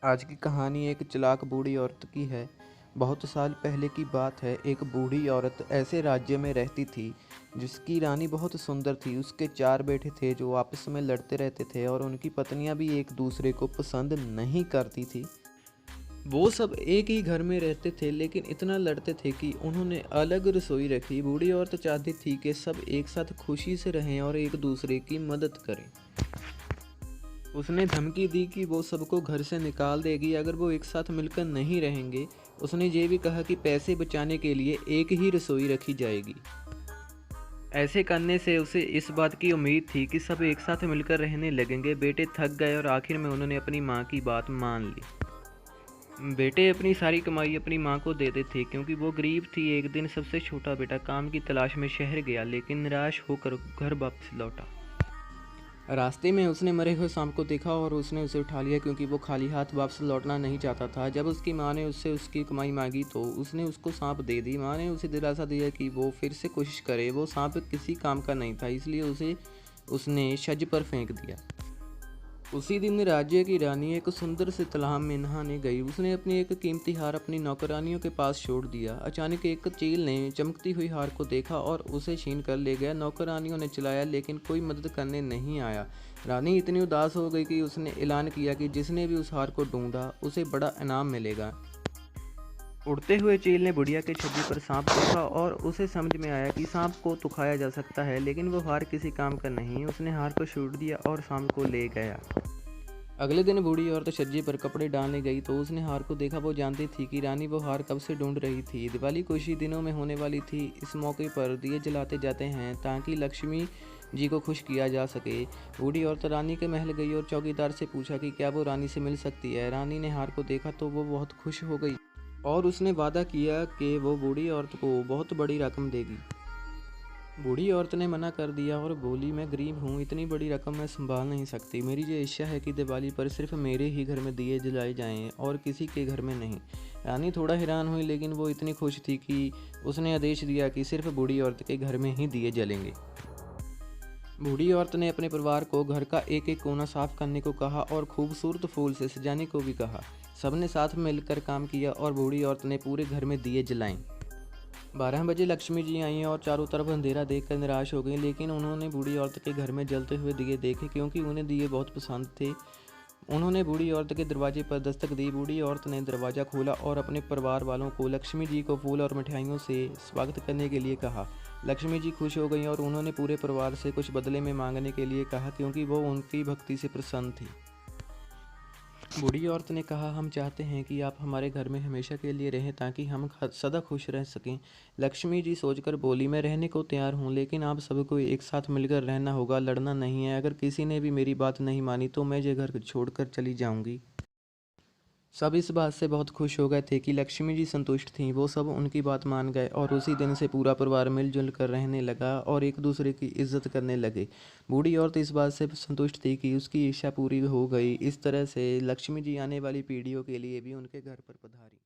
आज की कहानी एक चालाक बूढ़ी औरत की है। बहुत साल पहले की बात है। एक बूढ़ी औरत ऐसे राज्य में रहती थी जिसकी रानी बहुत सुंदर थी। उसके 4 बेटे थे जो आपस में लड़ते रहते थे और उनकी पत्नियां भी एक दूसरे को पसंद नहीं करती थी। वो सब एक ही घर में रहते थे लेकिन इतना लड़ते थे कि उन्होंने अलग रसोई रखी। बूढ़ी औरत चाहती थी कि सब एक साथ खुशी से रहें और एक दूसरे की मदद करें। उसने धमकी दी कि वो सबको घर से निकाल देगी अगर वो एक साथ मिलकर नहीं रहेंगे। उसने ये भी कहा कि पैसे बचाने के लिए एक ही रसोई रखी जाएगी। ऐसे करने से उसे इस बात की उम्मीद थी कि सब एक साथ मिलकर रहने लगेंगे। बेटे थक गए और आखिर में उन्होंने अपनी माँ की बात मान ली। बेटे अपनी सारी कमाई अपनी माँ को देते थे क्योंकि वो गरीब थी। एक दिन सबसे छोटा बेटा काम की तलाश में शहर गया लेकिन निराश होकर घर वापस लौटा। रास्ते में उसने मरे हुए सांप को देखा और उसने उसे उठा लिया क्योंकि वो खाली हाथ वापस लौटना नहीं चाहता था। जब उसकी माँ ने उससे उसकी कमाई मांगी तो उसने उसको सांप दे दी। माँ ने उसे दिलासा दिया कि वो फिर से कोशिश करे। वो सांप किसी काम का नहीं था इसलिए उसने छज्ज पर फेंक दिया। उसी दिन राज्य की रानी एक सुंदर से तालाब में नहाने गई। उसने अपनी एक कीमती हार अपनी नौकरानियों के पास छोड़ दिया। अचानक एक चील ने चमकती हुई हार को देखा और उसे छीन कर ले गया। नौकरानियों ने चिल्लाया लेकिन कोई मदद करने नहीं आया। रानी इतनी उदास हो गई कि उसने ऐलान किया कि जिसने भी उस हार को ढूंढा उसे बड़ा इनाम मिलेगा। उड़ते हुए चील ने बुढ़िया के छज्जे पर सांप देखा और उसे समझ में आया कि सांप को तो खाया जा सकता है लेकिन वो हार किसी काम का नहीं। उसने हार को छूट दिया और सांप को ले गया। अगले दिन बूढ़ी औरत छज्जे पर कपड़े डालने गई तो उसने हार को देखा। वो जानती थी कि रानी वो हार कब से ढूंढ रही थी। दिवाली कुछ ही दिनों में होने वाली थी। इस मौके पर दिए जलाते जाते हैं ताकि लक्ष्मी जी को खुश किया जा सके। बूढ़ी औरत रानी के महल गई और चौकीदार से पूछा कि क्या वो रानी से मिल सकती है। रानी ने हार को देखा तो वो बहुत खुश हो गई और उसने वादा किया कि वो बूढ़ी औरत को बहुत बड़ी रकम देगी। बूढ़ी औरत ने मना कर दिया और बोली, मैं गरीब हूँ, इतनी बड़ी रकम मैं संभाल नहीं सकती। मेरी ये इच्छा है कि दिवाली पर सिर्फ मेरे ही घर में दिए जलाए जाएं और किसी के घर में नहीं। रानी थोड़ा हैरान हुई लेकिन वो इतनी खुश थी कि उसने आदेश दिया कि सिर्फ बूढ़ी औरत के घर में ही दिए जलेंगे। बूढ़ी औरत ने अपने परिवार को घर का एक एक कोना साफ करने को कहा और खूबसूरत फूल से सजाने को भी कहा। सबने साथ मिलकर काम किया और बूढ़ी औरत ने पूरे घर में दिए जलाए। 12 बजे लक्ष्मी जी आईं और चारों तरफ अंधेरा देखकर निराश हो गईं लेकिन उन्होंने बूढ़ी औरत के घर में जलते हुए दिए देखे क्योंकि उन्हें दिए बहुत पसंद थे। उन्होंने बूढ़ी औरत के दरवाजे पर दस्तक दी। बूढ़ी औरत ने दरवाज़ा खोला और अपने परिवार वालों को लक्ष्मी जी को फूल और मिठाइयों से स्वागत करने के लिए कहा। लक्ष्मी जी खुश हो गईं और उन्होंने पूरे परिवार से कुछ बदले में मांगने के लिए कहा क्योंकि वो उनकी भक्ति से प्रसन्न थी। बूढ़ी औरत ने कहा, हम चाहते हैं कि आप हमारे घर में हमेशा के लिए रहें ताकि हम सदा खुश रह सकें। लक्ष्मी जी सोचकर बोली, मैं रहने को तैयार हूँ लेकिन आप सबको एक साथ मिलकर रहना होगा, लड़ना नहीं है। अगर किसी ने भी मेरी बात नहीं मानी तो मैं ये घर छोड़कर चली जाऊंगी। सब इस बात से बहुत खुश हो गए थे कि लक्ष्मी जी संतुष्ट थीं। वो सब उनकी बात मान गए और उसी दिन से पूरा परिवार मिलजुल कर रहने लगा और एक दूसरे की इज्जत करने लगे। बूढ़ी औरत इस बात से संतुष्ट थी कि उसकी इच्छा पूरी हो गई। इस तरह से लक्ष्मी जी आने वाली पीढ़ियों के लिए भी उनके घर पर पधारी।